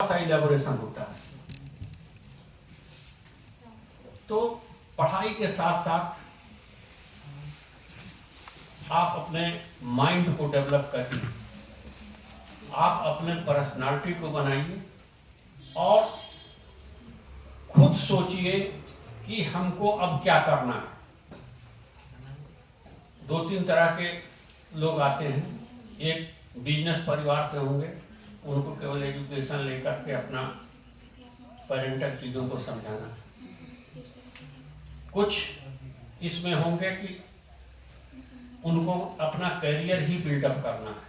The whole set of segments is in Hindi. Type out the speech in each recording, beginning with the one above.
सा इलेबोरेशन होता है। तो पढ़ाई के साथ साथ आप अपने माइंड को डेवलप करिए, आप अपने पर्सनालिटी को बनाइए और खुद सोचिए कि हमको अब क्या करना है। 2-3 तरह के लोग आते हैं। एक बिजनेस परिवार से होंगे, उनको केवल एजुकेशन लेकर के अपना पेरेंटल चीज़ों को समझाना है। कुछ इसमें होंगे कि उनको अपना करियर ही बिल्डअप करना है।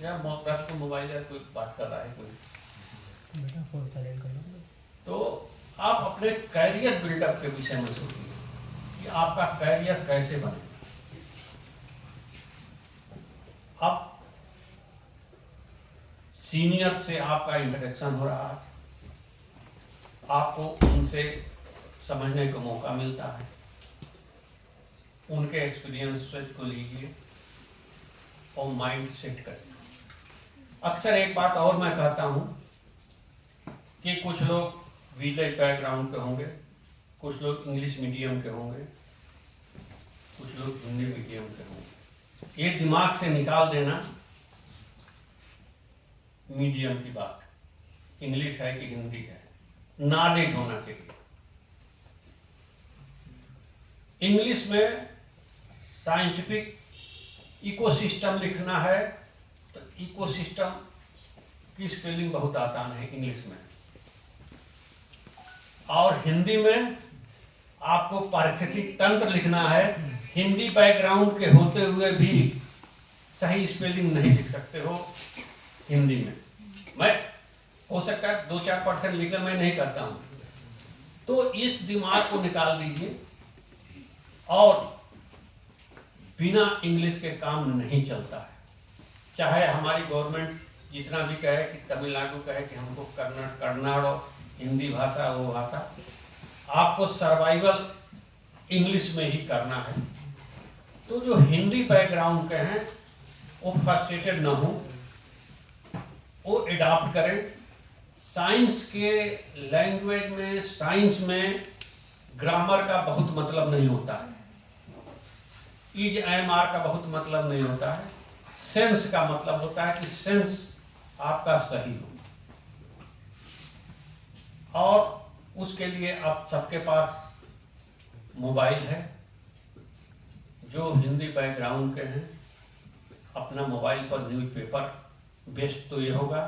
या मोबाइल या कोई बात कर रहा है कोई, बेटा फोन साइलेंट कर लो। तो आप अपने करियर बिल्डअप के विषय में सोचिए कि आपका करियर कैसे बने। अब सीनियर से आपका इंटरेक्शन हो रहा है, आपको उनसे समझने का मौका मिलता है, उनके एक्सपीरियंस को लीजिए और माइंड सेट करिए। अक्सर एक बात और मैं कहता हूँ कि कुछ लोग विलेज बैकग्राउंड के होंगे, कुछ लोग इंग्लिश मीडियम के होंगे, कुछ लोग हिंदी मीडियम के होंगे। ये दिमाग से निकाल देना मीडियम की बात, इंग्लिश है कि हिंदी है, नॉलेज होना चाहिए। इंग्लिश में साइंटिफिक इकोसिस्टम लिखना है तो इकोसिस्टम की स्पेलिंग बहुत आसान है इंग्लिश में, और हिंदी में आपको पारिस्थितिक तंत्र लिखना है। हिंदी बैकग्राउंड के होते हुए भी सही स्पेलिंग नहीं लिख सकते हो हिंदी में। मैं हो सकता है 2-4% लिखना, मैं नहीं करता हूं। तो इस दिमाग को निकाल दीजिए, और बिना इंग्लिश के काम नहीं चलता है। चाहे हमारी गवर्नमेंट जितना भी कहे कि तमिलनाडु कहे कि हमको कन्नड़ हिंदी भाषा वो भाषा, आपको सर्वाइवल इंग्लिश में ही करना है। तो जो हिंदी बैकग्राउंड के हैं वो फ्रस्ट्रेटेड ना हो, वो एडॉप्ट करें। साइंस के लैंग्वेज में, साइंस में ग्रामर का बहुत मतलब नहीं होता है, इज एम आर का बहुत मतलब नहीं होता है। सेंस का मतलब होता है कि सेंस आपका सही हो, और उसके लिए आप सबके पास मोबाइल है। जो हिंदी बैकग्राउंड के हैं, अपना मोबाइल पर न्यूज़पेपर, बेस्ट तो ये होगा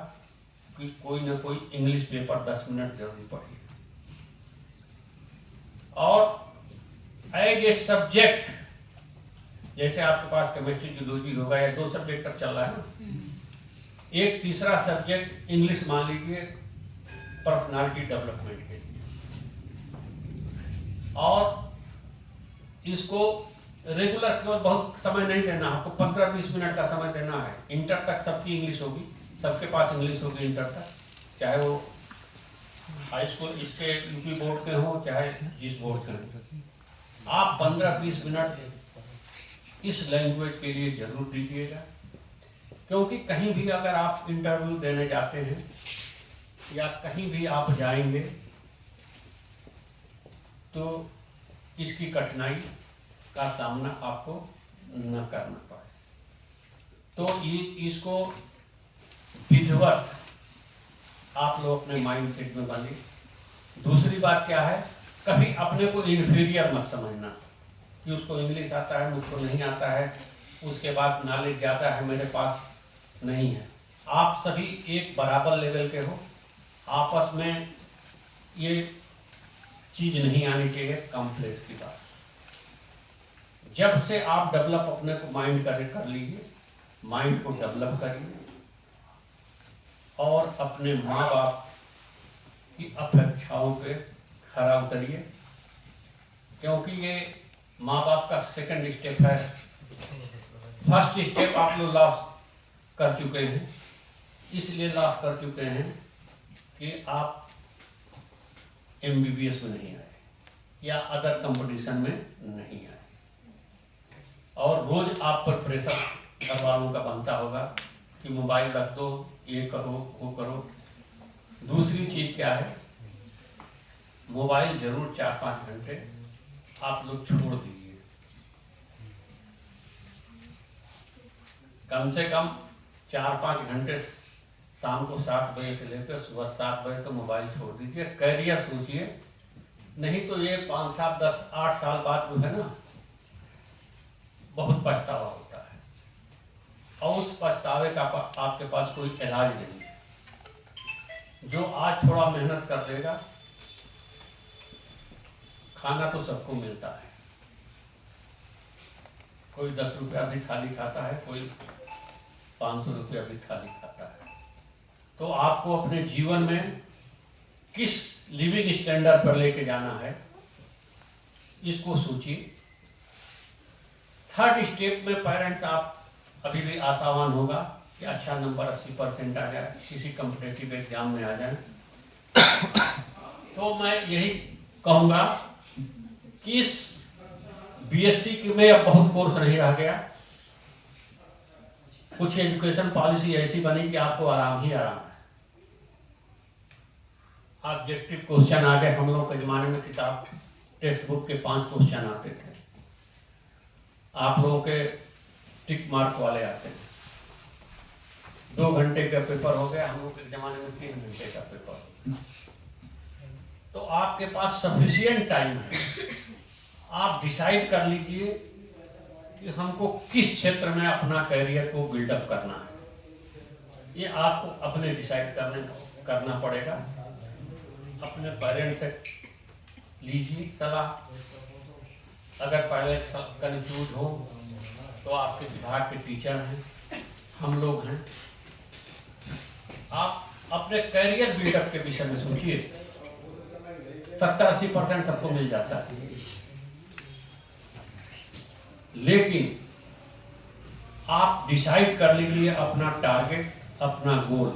कि कोई ना कोई इंग्लिश पेपर 10 मिनट जरूर पढ़िए। और एज ए सब्जेक्ट, जैसे आपके पास केमिस्ट्री जूलॉजी होगा या 2 सब्जेक्ट अब चल रहा है ना, एक तीसरा सब्जेक्ट इंग्लिश मान लीजिए पर्सनालिटी डेवलपमेंट के लिए, और इसको रेगुलर केवल बहुत समय नहीं देना, आपको 15-20 मिनट का समय देना है। इंटर तक सबकी इंग्लिश होगी, सबके पास इंग्लिश होगी इंटर तक, चाहे वो हाई स्कूल इसके यूपी बोर्ड के हो चाहे जिस बोर्ड के हो। आप 15-20 मिनट इस लैंग्वेज के लिए जरूर दीजिएगा, क्योंकि कहीं भी अगर आप इंटरव्यू देने जाते हैं या कहीं भी आप जाएंगे तो इसकी कठिनाई का सामना आपको न करना पड़े। तो ये इसको विधिवत आप लोग अपने माइंड सेट में बने। दूसरी बात क्या है, कभी अपने को इन्फीरियर मत समझना कि उसको इंग्लिश आता है मुझको नहीं आता है, उसके बाद नॉलेज ज़्यादा है मेरे पास, नहीं है। आप सभी एक बराबर लेवल के हो, आपस में ये चीज़ नहीं आनी चाहिए कॉम्प्लेक्स की बात। जब से आप डेवलप अपने को माइंड कर लीजिए, माइंड को डेवलप करिए और अपने माँ बाप की अपेक्षाओं पे खरा उतरिए, क्योंकि ये माँ बाप का सेकंड स्टेप है। फर्स्ट स्टेप आप लोग लॉस कर चुके हैं, इसलिए लॉस कर चुके हैं कि आप MBBS में नहीं आए या अदर कंपटीशन में नहीं आए, और रोज आप पर प्रेशर घर वालों का बनता होगा कि मोबाइल रख दो, ये करो वो करो। दूसरी चीज क्या है, मोबाइल जरूर 4-5 घंटे आप लोग छोड़ दीजिए। कम से कम 4-5 घंटे शाम को 7 बजे से लेकर सुबह 7 बजे तक मोबाइल छोड़ दीजिए। करियर सोचिए, नहीं तो ये 5 साल 10 8 साल बाद जो है ना, बहुत पछतावा होता है और उस पछतावे का आपके पास कोई इलाज नहीं है। जो आज थोड़ा मेहनत कर देगा, खाना तो सबको मिलता है, कोई 10 रुपया भी थाली खाता है, कोई 500 रुपया भी थाली खाता है। तो आपको अपने जीवन में किस लिविंग स्टैंडर्ड पर लेके जाना है, इसको सोचिए। थर्ड स्टेप में पेरेंट्स आप अभी भी आशावान होगा कि अच्छा नंबर 80% आ जाए, किसी कॉम्पिटिटिव एग्जाम में आ जाए। तो मैं यही कहूँगा कि इस बीएससी में अब बहुत कोर्स नहीं रह गया। कुछ एजुकेशन पॉलिसी ऐसी बनी कि आपको आराम ही आराम है। ऑब्जेक्टिव क्वेश्चन आ गए। हम लोग के जमाने में किताब टेक्स्ट बुक के 5 क्वेश्चन आते थे, आप लोगों के टिक मार्क वाले आते हैं। 2 घंटे का पेपर हो गया, हम लोग के जमाने में 3 घंटे का पेपर। तो आपके पास सफिशिएंट टाइम है। आप डिसाइड कर लीजिए कि हमको किस क्षेत्र में अपना करियर को बिल्डअप करना है। ये आपको अपने डिसाइड करना पड़ेगा। अपने पेरेंट्स से लीजिए सलाह। अगर पहले कंफ्यूज हो तो आपके विभाग के टीचर हैं, हम लोग हैं। आप अपने करियर बिल्डअप के विषय में सोचिए। 70-80% सबको मिल जाता है, लेकिन आप डिसाइड कर लीजिए अपना टारगेट, अपना गोल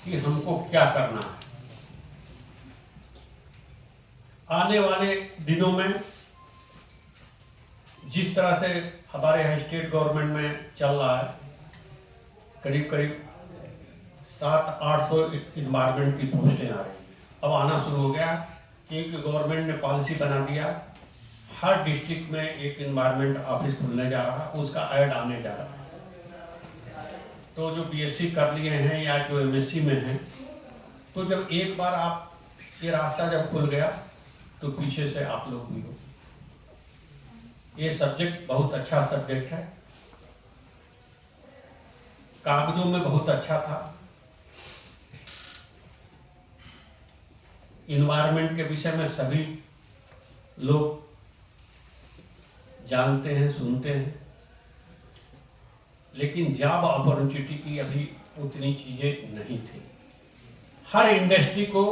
कि हमको क्या करना है। आने वाले दिनों में जिस तरह से हमारे यहाँ स्टेट गवर्नमेंट में चल रहा है, करीब 700-800 इन्वायरमेंट की पोस्टें आ रही हैं। अब आना शुरू हो गया क्योंकि गवर्नमेंट ने पॉलिसी बना दिया, हर डिस्ट्रिक्ट में एक इन्वायरमेंट ऑफिस खुलने जा रहा है, उसका ऐड आने जा रहा है। तो जो बीएससी कर लिए हैं या जो एमएससी में हैं, तो जब एक बार आप ये रास्ता जब खुल गया तो पीछे से आप लोग भी हो। ये सब्जेक्ट बहुत अच्छा सब्जेक्ट है, कागजों में बहुत अच्छा था। इन्वायरमेंट के विषय में सभी लोग जानते हैं, सुनते हैं, लेकिन जॉब अपॉर्चुनिटी की अभी उतनी चीजें नहीं थी। हर इंडस्ट्री को,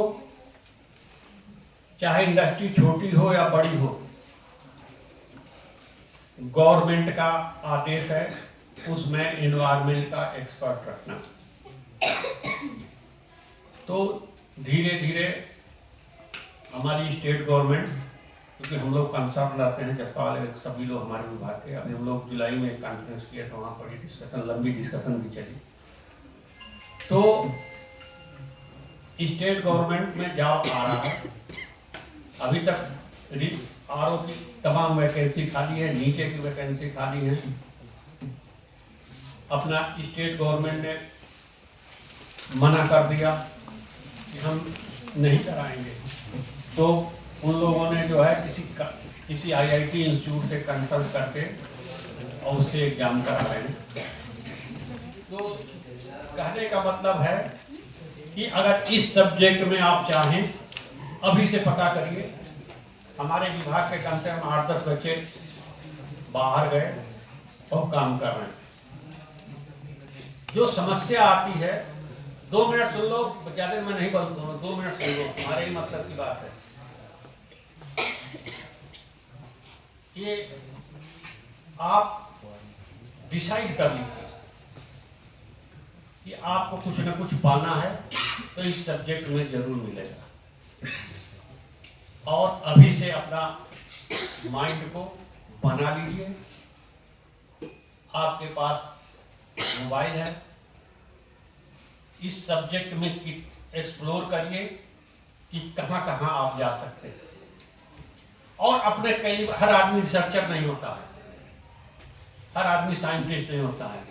चाहे इंडस्ट्री छोटी हो या बड़ी हो, गवर्नमेंट का आदेश है उसमें इन्वायरमेंट का एक्सपर्ट रखना। तो धीरे धीरे हमारी स्टेट गवर्नमेंट, क्योंकि हम लोग कंसर्ट लाते हैं जसपाल, सभी लोग हमारे विभाग के, अभी हम लोग जुलाई में एक कॉन्फ्रेंस किया तो वहाँ बड़ी डिस्कशन, लंबी डिस्कशन भी चली। तो स्टेट गवर्नमेंट में जॉब आ रहा है। अभी तक आरओ की तमाम वैकेंसी खाली है, नीचे की वैकेंसी खाली है। अपना स्टेट गवर्नमेंट ने मना कर दिया कि हम नहीं कराएंगे, तो उन लोगों ने जो है किसी आईआईटी इंस्टीट्यूट से कंसल्ट करके और उससे एग्जाम करा रहे हैं। तो कहने का मतलब है कि अगर इस सब्जेक्ट में आप चाहें, अभी से पता करिए। हमारे विभाग के कम से कम 8-10 बच्चे बाहर गए और काम कर रहे हैं। जो समस्या आती है, 2 मिनट सुन लो, ज्यादा मैं नहीं बोलूंगा, 2 मिनट सुन लो, हमारे ही मतलब की बात है। ये आप डिसाइड कर लीजिए कि आपको कुछ न कुछ पाना है, तो इस सब्जेक्ट में जरूर मिलेगा। और अभी से अपना माइंड को बना लीजिए। आपके पास मोबाइल है, इस सब्जेक्ट में एक्सप्लोर करिए कि कहाँ कहाँ आप जा सकते हैं। और अपने कई, हर आदमी रिसर्चर नहीं होता है, हर आदमी साइंटिस्ट नहीं होता है।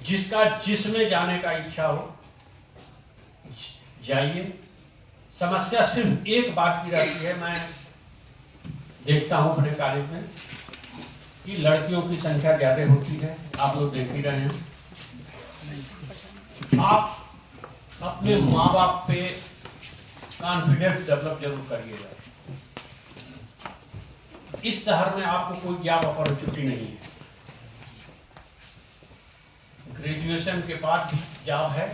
जिसका जिसमें जाने का इच्छा हो जाइए। समस्या सिर्फ एक बात की रहती है, मैं देखता हूं अपने कॉलेज में कि लड़कियों की संख्या ज्यादा होती है, आप लोग देख ही रहे हैं। आप अपने माँ बाप पे कॉन्फिडेंस डेवलप जरूर करिएगा। इस शहर में आपको कोई जॉब अपॉर्चुनिटी नहीं है, ग्रेजुएशन के बाद भी जॉब है,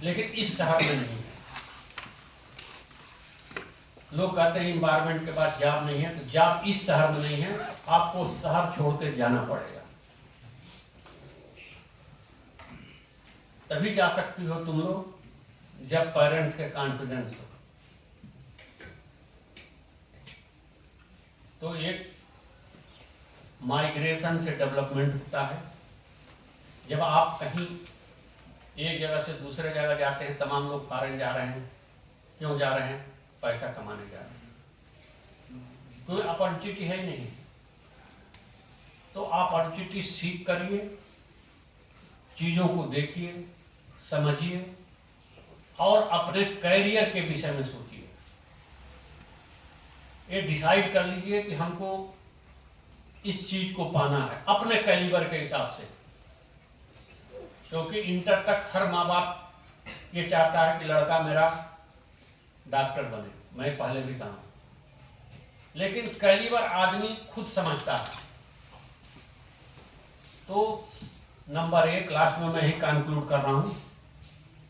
लेकिन इस शहर में नहीं है। लोग कहते हैं एनवायरमेंट के बाद जॉब नहीं है, तो जॉब इस शहर में नहीं है, आपको शहर छोड़कर जाना पड़ेगा, तभी जा सकती हो तुम लोग जब पेरेंट्स के कॉन्फिडेंस हो। तो एक माइग्रेशन से डेवलपमेंट होता है। जब आप कहीं एक जगह से दूसरे जगह जाते हैं, तमाम लोग फॉरेन जा रहे हैं, क्यों जा रहे हैं? पैसा कमाने जा रहे हैं, कोई अपॉर्चुनिटी है नहीं। तो अपॉर्चुनिटी सीख करिए, चीजों को देखिए, समझिए और अपने कैरियर के विषय में सोचिए। ये डिसाइड कर लीजिए कि हमको इस चीज को पाना है अपने कैलिबर के हिसाब से, क्योंकि इंटर तक हर माँ बाप ये चाहता है कि लड़का मेरा डॉक्टर बने, मैं पहले भी कहा, लेकिन कैलिबर आदमी खुद समझता है। तो नंबर 1, लास्ट में मैं ही कंक्लूड कर रहा हूं,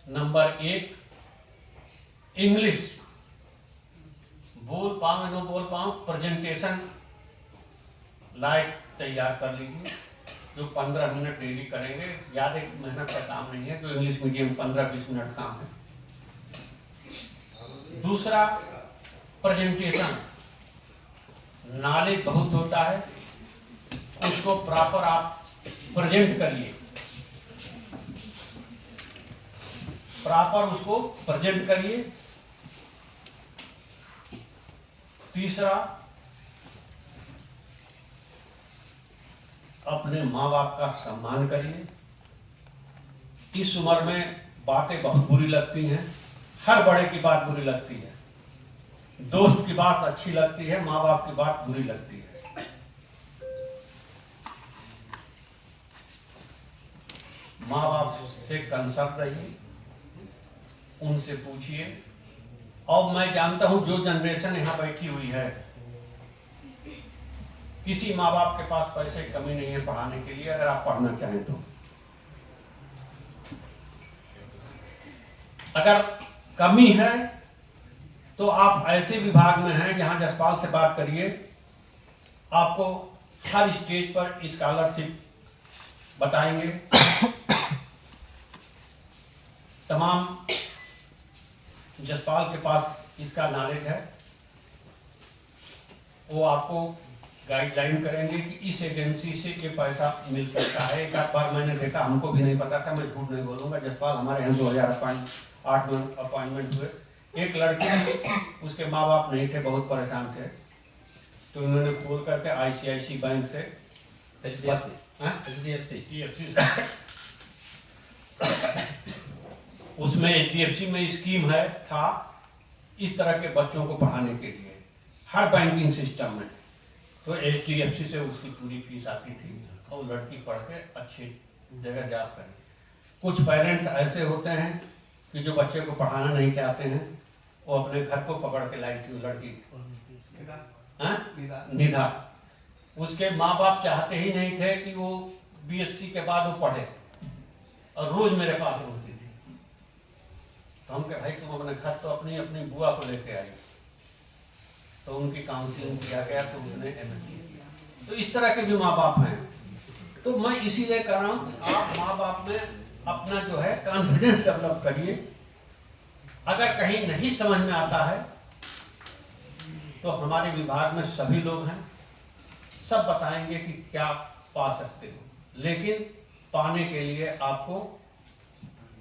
नंबर 1, इंग्लिश बोल पाऊं या न बोल पाऊं, प्रेजेंटेशन लायक तैयार कर लीजिए, जो 15 मिनट डेली करेंगे, ज़्यादा मेहनत का काम नहीं है, जो इंग्लिश मीडियम 15-20 मिनट काम है। दूसरा, प्रेजेंटेशन, नॉलेज बहुत होता है, उसको प्रॉपर आप प्रेजेंट करिए, प्रॉपर उसको प्रेजेंट करिए। तीसरा, अपने माँ बाप का सम्मान करिए। इस उम्र में बातें बहुत बुरी लगती हैं, हर बड़े की बात बुरी लगती है, दोस्त की बात अच्छी लगती है, माँ बाप की बात बुरी लगती है। माँ बाप से कंसर्न रहिए, उनसे पूछिए। और मैं जानता हूं जो जनरेशन यहाँ बैठी हुई है, किसी माँ बाप के पास पैसे की कमी नहीं है पढ़ाने के लिए, अगर आप पढ़ना चाहें तो। अगर कमी है तो आप ऐसे विभाग में हैं जहां जसपाल से बात करिए, आपको हर स्टेज पर स्कॉलरशिप बताएंगे। तमाम जसपाल के पास इसका नॉलेज है, वो आपको गाइडलाइन करेंगे कि इस एजेंसी से ये पैसा मिल सकता है। एक आध बार मैंने देखा, हमको भी नहीं पता था, मैं झूठ नहीं बोलूंगा, जसपाल हमारे यहाँ 2008 में अपॉइंटमेंट हुए, एक लड़की, उसके माँ बाप नहीं थे, बहुत परेशान थे, तो उन्होंने खोल करके ICICI बैंक से, HDFC उसमें HDFC में स्कीम है था इस तरह के बच्चों को पढ़ाने के लिए, हर बैंकिंग सिस्टम में। तो HDFC से उसकी पूरी फीस आती थी और लड़की पढ़ के अच्छी जगह जॉब करे। कुछ पेरेंट्स ऐसे होते हैं कि जो बच्चे को पढ़ाना नहीं चाहते हैं, वो अपने घर को पकड़ के लाई थी लड़की, निधा। उसके माँ बाप चाहते ही नहीं थे कि वो BSc के बाद वो पढ़े, और रोज मेरे पास रोती थी। तो हम कहे भाई तुम अपने घर तो अपनी अपनी बुआ को लेके आई, तो उनकी काउंसलिंग किया गया, तो उसने MSc किया। तो इस तरह के जो माँ बाप हैं, तो मैं इसीलिए कह रहा हूँ आप माँ बाप में अपना जो है कॉन्फिडेंस डेवलप करिए। अगर कहीं नहीं समझ में आता है तो हमारे विभाग में सभी लोग हैं, सब बताएंगे कि क्या पा सकते हो। लेकिन पाने के लिए आपको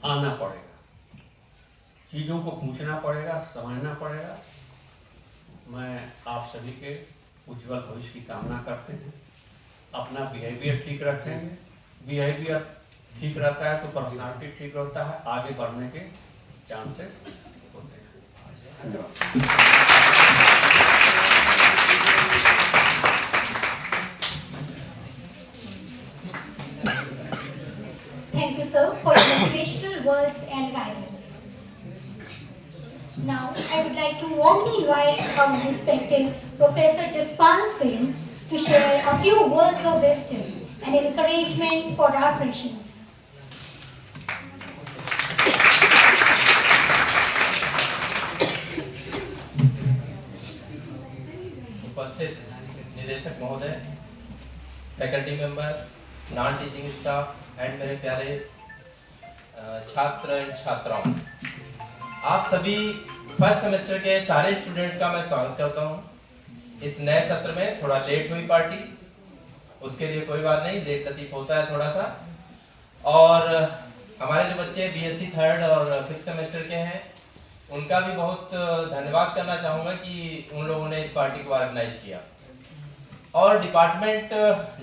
आना पड़ेगा, चीज़ों को पूछना पड़ेगा, समझना पड़ेगा। मैं आप सभी के उज्जवल भविष्य की कामना करते हैं। अपना बिहेवियर ठीक रखेंगे, बिहेवियर ठीक रहता है तो पर्सनालिटी ठीक रहता है, आगे बढ़ने के चांसेस होते हैं। Thank you, sir, for your motivational words and guidance. Now, I would like to warmly invite our respected Professor Jaspal Singh to share a few words of wisdom and encouragement for our freshers. उपस्थित निदेशक महोदय, faculty member, non teaching staff and मेरे प्यारे छात्र एंड छात्राओं, आप सभी फर्स्ट सेमेस्टर के सारे स्टूडेंट का मैं स्वागत करता हूं। इस नए सत्र में थोड़ा लेट हुई पार्टी, उसके लिए कोई बात नहीं, लेट लतीफ होता है थोड़ा सा। और हमारे जो बच्चे बीएससी थर्ड और फिफ्थ सेमेस्टर के हैं, उनका भी बहुत धन्यवाद करना चाहूँगा कि उन लोगों ने इस पार्टी को ऑर्गेनाइज किया। और डिपार्टमेंट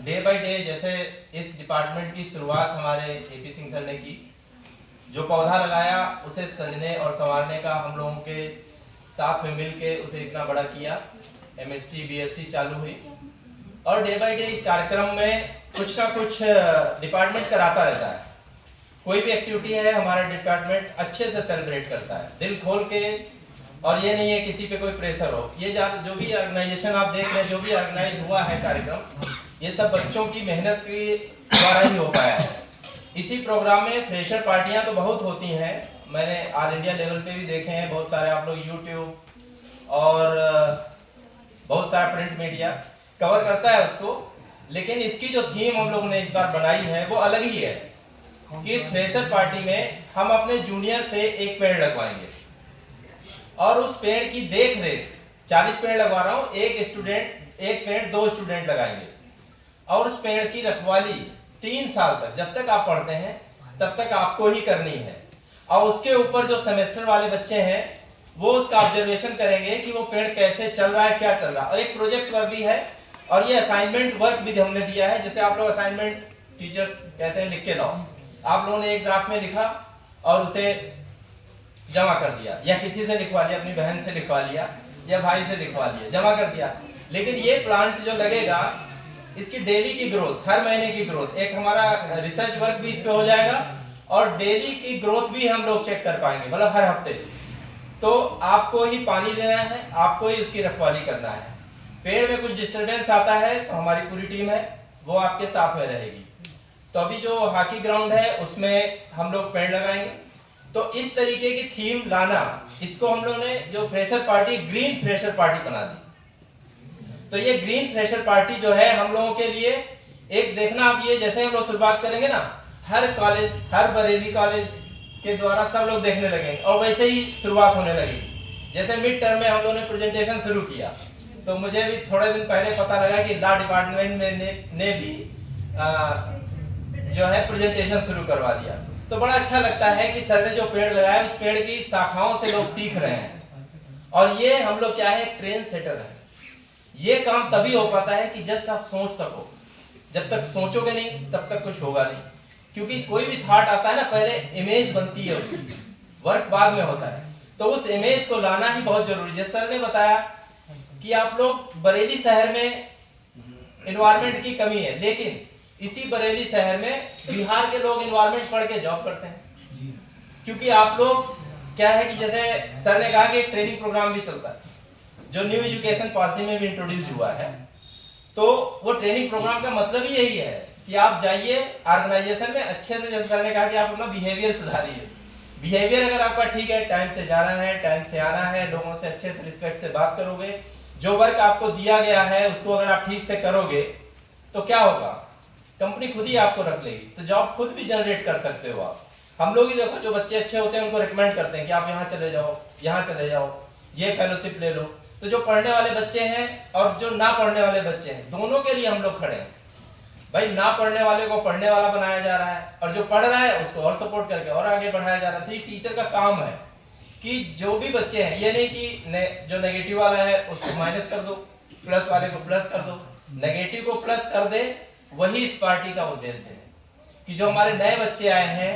डे बाय डे, जैसे इस डिपार्टमेंट की शुरुआत हमारे एपी सिंह सर ने की, जो पौधा लगाया उसे सजने और संवारने का हम लोगों के साथ में मिलके उसे इतना बड़ा किया। एमएससी बीएससी चालू हुई और डे बाय डे इस कार्यक्रम में कुछ ना कुछ डिपार्टमेंट कराता रहता है। कोई भी एक्टिविटी है हमारा डिपार्टमेंट अच्छे से सेलिब्रेट करता है, दिल खोल के। और ये नहीं है किसी पे कोई प्रेशर हो। ये जो भी ऑर्गेनाइजेशन आप देख रहे हैं, जो भी ऑर्गेनाइज हुआ है कार्यक्रम, ये सब बच्चों की मेहनत के द्वारा ही हो पाया है। इसी प्रोग्राम में फ्रेशर पार्टियां तो बहुत होती हैं, मैंने ऑल इंडिया लेवल पे भी देखे हैं बहुत सारे। आप लोग यूट्यूब और बहुत सारा प्रिंट मीडिया कवर करता है उसको, लेकिन इसकी जो थीम हम लोगों ने इस बार बनाई है वो अलग ही है कि इस फ्रेशर पार्टी में हम अपने जूनियर से एक पेड़ लगवाएंगे और उस पेड़ की देख रेख, 40 पेड़ लगवा रहा हूँ, एक पेड़ 2 स्टूडेंट लगाएंगे और उस पेड़ की रखवाली 3 साल तक, जब तक आप पढ़ते हैं तब तक आपको ही करनी है। और उसके ऊपर जो सेमेस्टर वाले बच्चे हैं वो उसका ऑब्जर्वेशन करेंगे कि वो पेड़ कैसे चल रहा है, क्या चल रहा है। और एक प्रोजेक्ट वर्क भी है और ये असाइनमेंट वर्क भी हमने दिया है। जैसे आप लोग असाइनमेंट टीचर्स कहते हैं लिख के लाओ, आप लोगों ने एक ड्राफ्ट में लिखा और उसे जमा कर दिया, या किसी से लिखवा लिया, अपनी बहन से लिखवा लिया या भाई से लिखवा लिया, जमा कर दिया। लेकिन ये प्लांट जो लगेगा, इसकी डेली की ग्रोथ, हर महीने की ग्रोथ, एक हमारा रिसर्च वर्क भी इस पे हो जाएगा और डेली की ग्रोथ भी हम लोग चेक कर पाएंगे, मतलब हर हफ्ते। तो आपको ही पानी देना है, आपको ही उसकी रखवाली करना है। पेड़ में कुछ डिस्टरबेंस आता है तो हमारी पूरी टीम है वो आपके साथ में रहेगी। तो अभी जो हॉकी ग्राउंड है उसमें हम लोग पेड़ लगाएंगे। तो इस तरीके की थीम लाना, इसको हम लोगों ने जो fresher party, green fresher party बना दी। तो ये ग्रीन फ्रेशर पार्टी जो है हम लोगों के लिए एक, देखना आप, ये जैसे हम लोग शुरुआत करेंगे ना, हर कॉलेज, हर बरेली कॉलेज के द्वारा सब लोग देखने लगेंगे और वैसे ही शुरुआत होने लगेगी। जैसे मिड टर्म में हम लोगों ने प्रेजेंटेशन शुरू किया तो मुझे भी थोड़े दिन पहले पता लगा कि लॉ डिपार्टमेंट में ने भी जो है प्रेजेंटेशन शुरू करवा दिया। तो बड़ा अच्छा लगता है कि सर ने जो पेड़ लगाया उस पेड़ की शाखाओं से लोग सीख रहे हैं। और ये हम लोग क्या है, ट्रेन सेटर है। ये काम तभी हो पाता है कि जस्ट आप सोच सको, जब तक सोचोगे नहीं तब तक कुछ होगा नहीं। क्योंकि कोई भी थॉट आता है ना, पहले इमेज बनती है उसकी, वर्क बाद में होता है। तो उस इमेज को लाना ही बहुत जरूरी है। सर ने बताया कि आप लोग बरेली शहर में एनवायरनमेंट की कमी है, लेकिन इसी बरेली शहर में बिहार के लोग एनवायरनमेंट पढ़ के जॉब करते हैं। क्योंकि आप लोग क्या है कि जैसे सर ने कहा कि एक ट्रेनिंग प्रोग्राम भी चलता है जो न्यू एजुकेशन पॉलिसी में भी इंट्रोड्यूस हुआ है। तो वो ट्रेनिंग प्रोग्राम का मतलब ही यही है कि आप जाइए ऑर्गेनाइजेशन में अच्छे से, जैसे सर ने कहा कि आप अपना बिहेवियर सुधारिए। बिहेवियर अगर आपका ठीक है, टाइम से जाना है, टाइम से आना है, लोगों से अच्छे से रिस्पेक्ट से बात करोगे, जो वर्क आपको दिया गया है उसको अगर आप ठीक से करोगे तो क्या होगा, कंपनी खुद ही आपको रख लेगी। तो जॉब खुद भी जनरेट कर सकते हो आप। हम लोग ही देखो, जो बच्चे अच्छे होते हैं उनको रिकमेंड करते हैं कि आप यहाँ चले जाओ, यहाँ चले जाओ, ये फेलोशिप ले लो। तो जो पढ़ने वाले बच्चे हैं और जो ना पढ़ने वाले बच्चे हैं, दोनों के लिए हम लोग खड़े हैं। भाई ना पढ़ने वाले को पढ़ने वाला बनाया जा रहा है और जो पढ़ रहा है उसको और सपोर्ट करके और आगे बढ़ाया जा रहा है। तो ये टीचर का काम है कि जो भी बच्चे हैं, ये नहीं कि जो नेगेटिव वाला है उसको माइनस कर दो, प्लस वाले को प्लस कर दो, नेगेटिव को प्लस कर दे। वही इस पार्टी का उद्देश्य है कि जो हमारे नए बच्चे आए हैं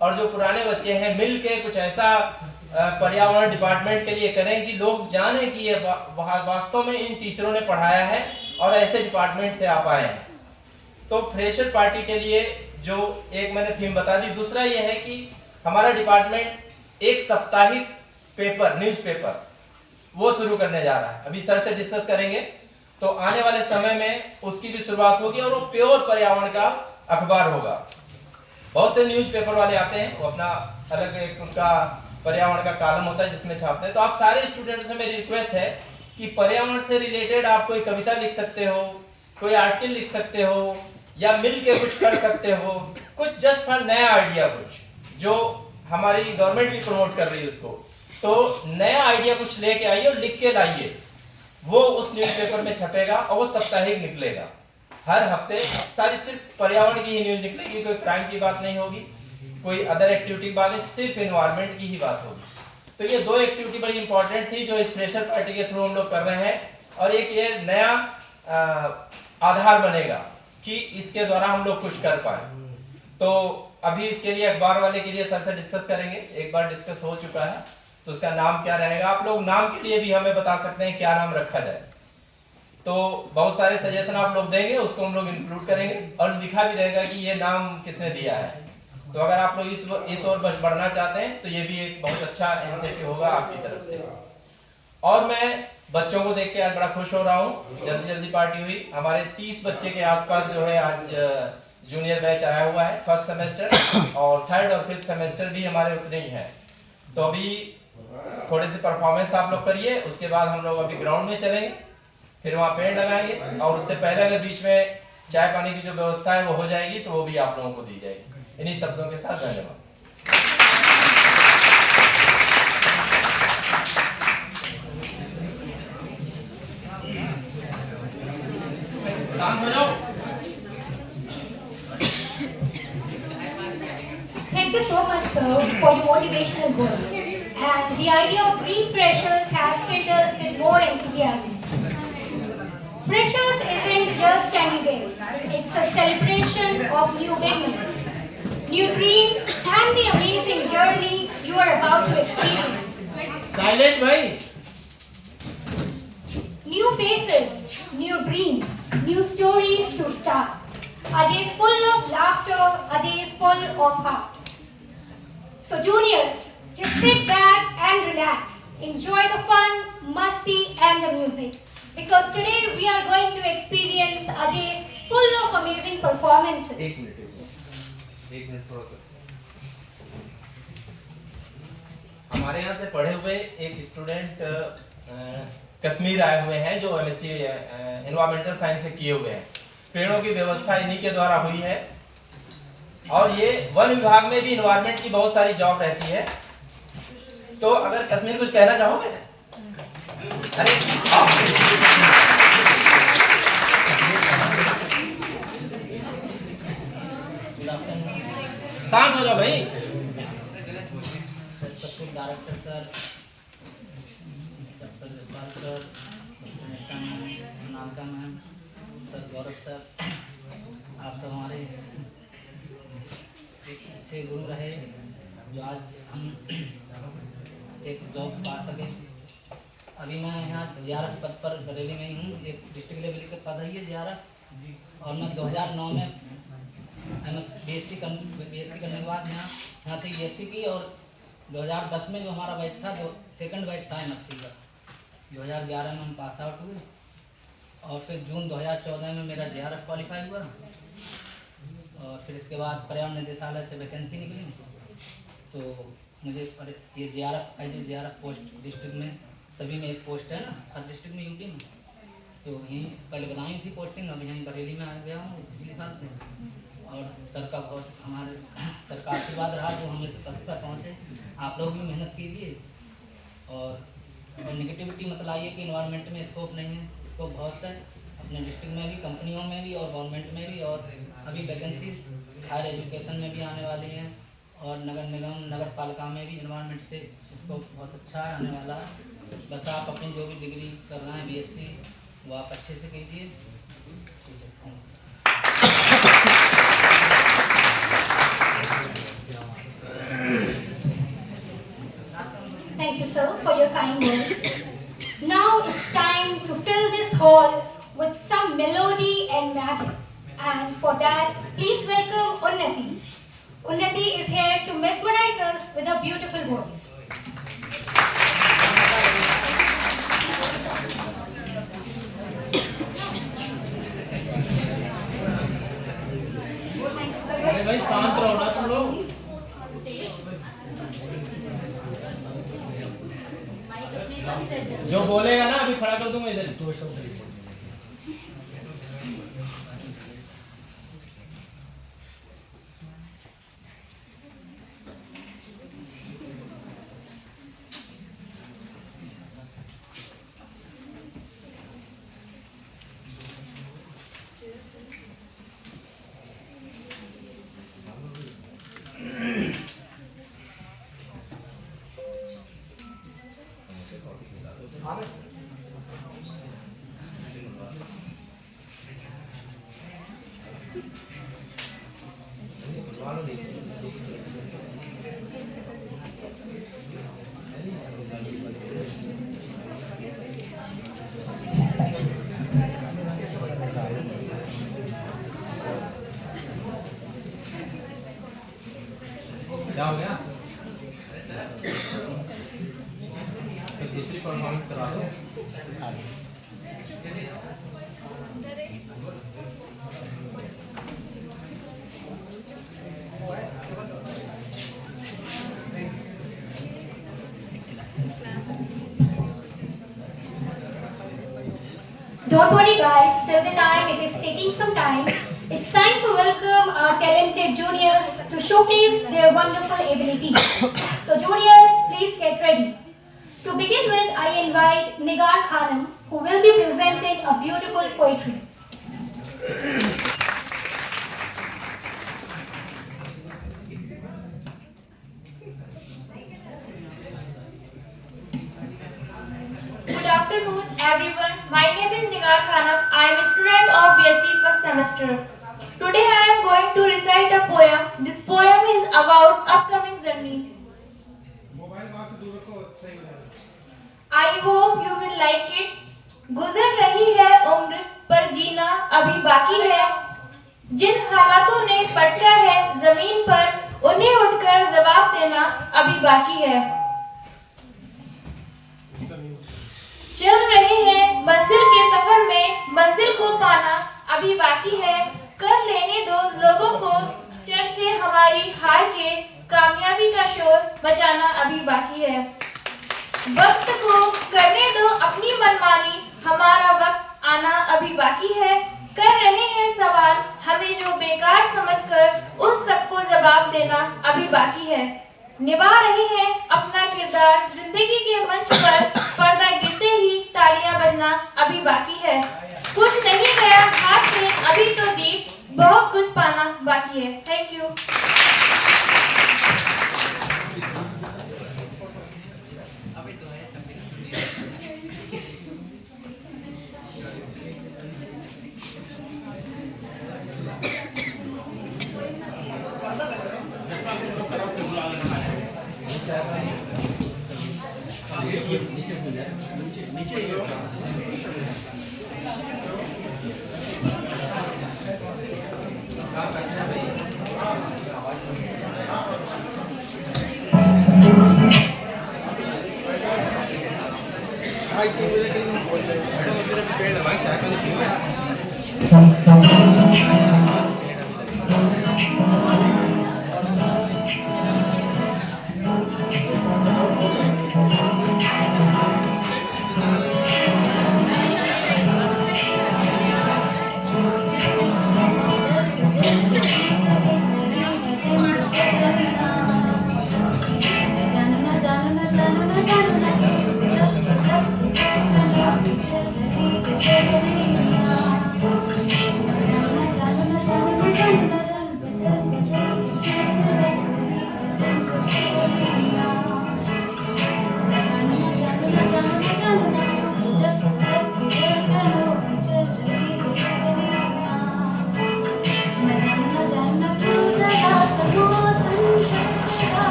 और जो पुराने बच्चे हैं मिल के कुछ ऐसा पर्यावरण डिपार्टमेंट के लिए करें कि लोग जाने कि ये वास्तव में इन टीचरों ने पढ़ाया है और ऐसे डिपार्टमेंट से आप आए हैं। तो फ्रेशर पार्टी के लिए जो एक मैंने थीम बता दी, दूसरा ये है कि हमारा डिपार्टमेंट एक साप्ताहिक पेपर, न्यूज़पेपर वो शुरू करने जा रहा है। अभी सर से डिस्कस करेंगे, तो आने वाले समय में उसकी भी शुरुआत होगी और वो प्योर पर्यावरण का अखबार होगा। बहुत से न्यूज़पेपर वाले आते हैं, वो अपना अलग एक उनका पर्यावरण का कॉलम होता है जिसमें छापते हैं। तो आप सारे स्टूडेंट्स से मेरी रिक्वेस्ट है कि पर्यावरण से रिलेटेड आप कोई कविता लिख सकते हो, कोई आर्टिकल लिख सकते हो, या मिल के कुछ कर सकते हो, कुछ जस्ट फॉर नया आइडिया, कुछ जो हमारी गवर्नमेंट भी प्रमोट कर रही है उसको। तो नया आइडिया कुछ लेके आइए और लिख के लाइए, वो उस न्यूज़पेपर में छपेगा और वो साप्ताहिक निकलेगा। हर हफ्ते सारी सिर्फ पर्यावरण की ही न्यूज निकलेगी, कोई क्राइम की बात नहीं होगी, कोई अदर एक्टिविटी की बात नहीं, सिर्फ एनवायरनमेंट की ही बात होगी। तो ये दो एक्टिविटी बड़ी इंपॉर्टेंट थी जो इस फ्रेशर पार्टी के थ्रू हम लोग कर रहे हैं, और एक ये नया आधार बनेगा कि इसके द्वारा हम लोग कुछ कर पाए। तो अभी इसके लिए अखबार वाले के लिए सर से डिस्कस करेंगे, एक बार डिस्कस हो चुका है, तो उसका नाम क्या रहेगा। आप लोग नाम के लिए भी हमें बता सकते हैं क्या नाम रखा जाए, तो बहुत सारे सजेशन आप लोग देंगे, उसको हम लोग इंक्लूड करेंगे और लिखा भी रहेगा कि ये नाम किसने दिया है। तो अगर आप लोग इस ओर बढ़ना चाहते हैं तो ये भी एक बहुत अच्छा इनिशिएटिव होगा आपकी तरफ से। और मैं बच्चों को देख के आज बड़ा खुश हो रहा हूँ, जल्दी पार्टी हुई। हमारे 30 बच्चे के आसपास जो है आज जूनियर बैच आया हुआ है, फर्स्ट सेमेस्टर, और थर्ड और फिफ्थ सेमेस्टर भी हमारे उतने ही है। तो अभी थोड़े से परफॉर्मेंस आप लोग करिए, उसके बाद हम लोग अभी ग्राउंड में चलेंगे, फिर वहाँ पेड़ लगाएंगे, और उससे पहले अगर बीच में चाय पानी की जो व्यवस्था है वो हो जाएगी तो वो भी आप लोगों को दी जाएगी। इन्हीं शब्दों के साथ धन्यवाद। Thank you so much, sir, for your motivational words. And the idea of being freshers has filled us with more enthusiasm. Freshers isn't just an event. It's a celebration of new beginnings, new dreams, and the amazing journey you are about to experience. Silent, bhai. New faces, new dreams, new stories to start. A day full of laughter, a day full of heart. So juniors, just sit back and relax. Enjoy the fun, musty, and the music. Because today we are going to experience a day full of amazing performances. एक मिनट थोड़ा सा। हमारे यहाँ से पढ़े हुए एक स्टूडेंट कश्मीर आए हुए हैं जो एमएससी एनवायरमेंटल साइंस से किए हुए हैं। पेड़ों की व्यवस्था इन्हीं के द्वारा हुई है, और ये वन विभाग में भी एनवायरमेंट की बहुत सारी जॉब रहती है। तो अगर कश्मीर कुछ कहना चाहोगे? अरे शांत हो जाओ भाई। Director sir, doctor Jaspal sir, नामका मैम, सर गौरव सर, आप सब हमारे एक अच्छे गुरु रहे जो आज हम एक जॉब पा सके। अभी मैं यहाँ JRF पद पर बरेली में ही हूँ, एक डिस्ट्रिक्ट लेवल का पद है ये JRF, और मैं 2009 में BSc करने के बाद यहाँ से BSc की, और 2010 में जो हमारा बैच था, जो सेकंड बैच था MSc का, 2011 में हम पास आउट हुए, और फिर जून 2014 में मेरा JRF क्वालिफाई हुआ, और फिर इसके बाद पर्यावरण निदेशालय से वैकेंसी निकली, तो मुझे ये JRF पोस्ट डिस्ट्रिक्ट में सभी में एक पोस्ट है ना, हर डिस्ट्रिक्ट में यूपी में, तो यहीं पहले बनाई थी पोस्टिंग, अभी यहीं बरेली में आ गया हूँ पिछले साल से। और सर का बहुत हमारे सर का आशीर्वाद रहा जो हम इस पद पर पहुँचे। आप लोग भी मेहनत कीजिए, और नेगेटिविटी मत लाइए कि इन्वायरमेंट में स्कोप नहीं है, स्कोप बहुत है, अपने डिस्ट्रिक्ट में भी, कंपनियों में भी और गवर्नमेंट में भी, और अभी वैकेंसी हायर एजुकेशन में भी आने वाली हैं, और नगर निगम नगर पालिका में भी एनवायरनमेंट से इसको बहुत अच्छा आने वाला है। बस आप अपनी जो भी डिग्री कर रहे हैं BSc वो आप अच्छे से कीजिए। ठीक है, Thank you, sir, for your kind words. Now it's time to fill this hall with some melody and magic. And for that, please welcome Unnati. Unnati is here to mesmerize us with her beautiful voice. अरे भाई शांत रहो ना तुम लोग। जो बोलेगा ना अभी खड़ा कर दूंगा इधर। क्या हो गया? तो दूसरी परफॉर्मेंस करा दो। Don't worry guys, till the time it is taking some time. It's time to welcome our talented juniors to showcase their wonderful abilities. So juniors, please get ready. To begin with, I invite Nigar Khanam, who will be presenting a beautiful poetry. Good afternoon, everyone. My name is Nigar Khanam. I am a student of BSc first semester. Today I am going to recite a poem. This poem is about upcoming journey. I hope you will like it. गुजर रही है उम्र पर जीना अभी बाकी है। जिन हालातों ने पटका है जमीन पर उन्हें उठकर जवाब देना अभी बाकी है। चल रहे हैं मंजिल के सफर में मंजिल को पाना अभी बाकी है। कर लेने दो लोगों को चर्चे हमारी हार के कामयाबी का शोर मचाना अभी बाकी है। वक्त को करने दो अपनी मनमानी हमारा वक्त आना अभी बाकी है। कर रहे हैं सवाल हमें जो बेकार समझकर उन सबको जवाब देना अभी बाकी है। निभा रहे हैं अपना किरदार जिंदगी के मंच पर पर्दा गिरते ही तालियां बजना अभी बाकी है। कुछ नहीं गया हाथ से अभी तो दीप बहुत कुछ पाना बाकी है। Thank you.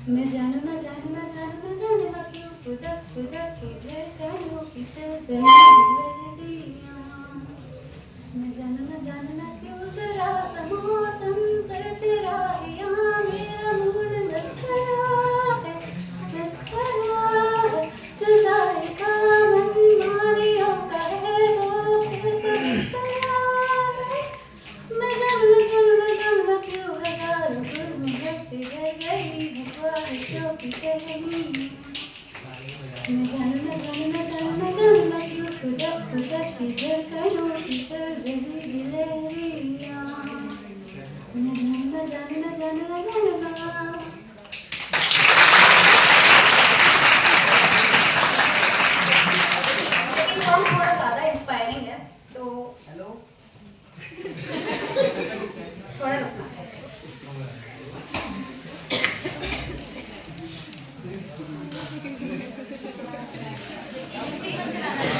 मैं जानू ना जानू ना जानू ना जानू ना क्यों खुदक खुदक के धड़कनों की चल रही लहरियां। मैं जानू ना क्यों जरा सा मौसम सर्द राहियां। मेरा मूड मस्करा है जो जाएगा मनमानियों का है वो कैसा मस्करा है। मैं जानू ना क्यों हजारों गुल मुझे से रह गई है ख्वाहिशों की टहनियां। मैं जानू ना क्यों खुदक खुदक की धड़कनों की चल रही लहरियां। मैं जानू ना लेकिन हम थोड़ा ज़्यादा इंस्पायरिंग है तो थोड़ा रुकना है। हमसे ज़्यादा ही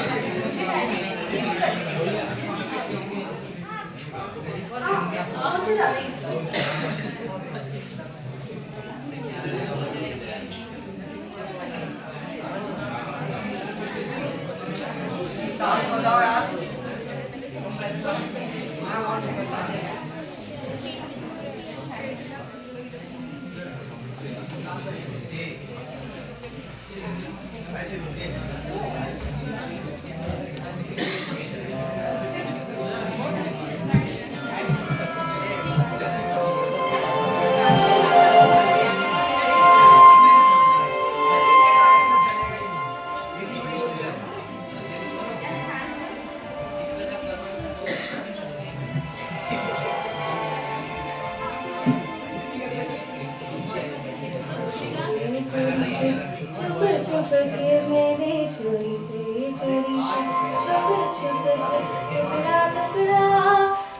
छुप के मैंने चोरी से छुप के टुकड़ा टुकड़ा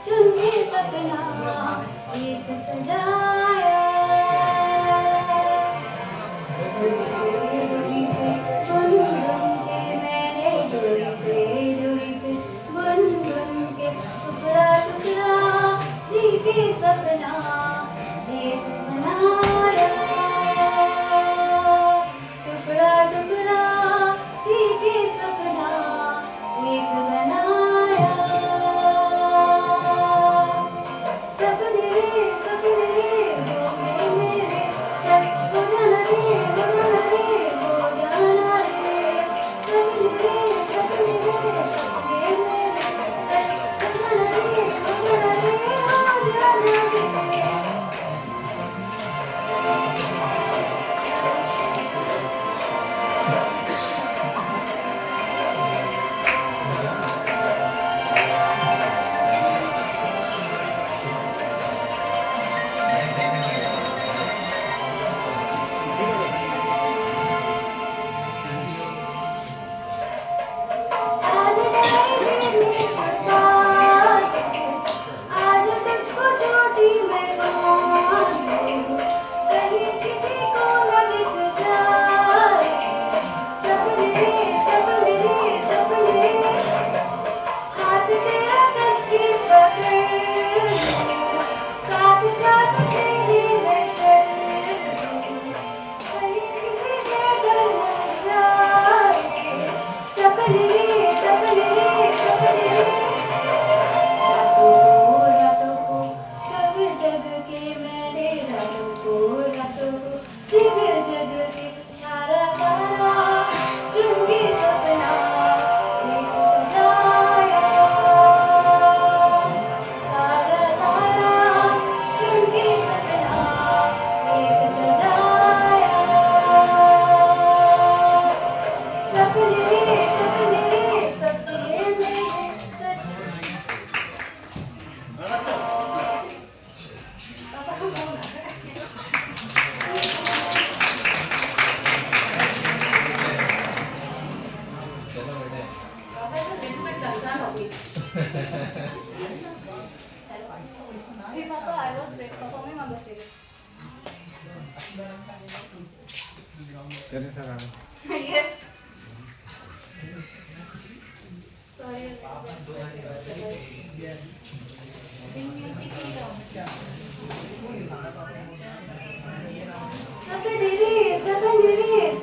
चुन के सपना एक सजाया। डोरी से बुन बुन के मैंने डोरी से बुन बुन के टुकड़ा टुकड़ा सी के सपना एक बनाया। टुकड़ा टुकड़ा सी के सपना एक बनाया। सपने हो गए मेरे सब हो जाना रे हो जाना रे हो जाना रे। सपने सब गए मेरे सब हो जाना रे हो जाना रे हो जाना रे। आज डायरी में छुपा के आज तुझको छोटी मैं मांगू कहीं किसी को लग जाए। सपने हाथ तेरा कस के पकड़ साथ साथ तेरे मैं चल कहीं किसी से डर न जाए। सपने रातों को जग जग के मैंने रातों को जग जग के तारा तारा चुन के सपना एक सजाया। तारा तारा चुन के सपना एक सजाया। सपने मेरे सच जी पापा I was performing on the stage. Yes. Sorry. सपने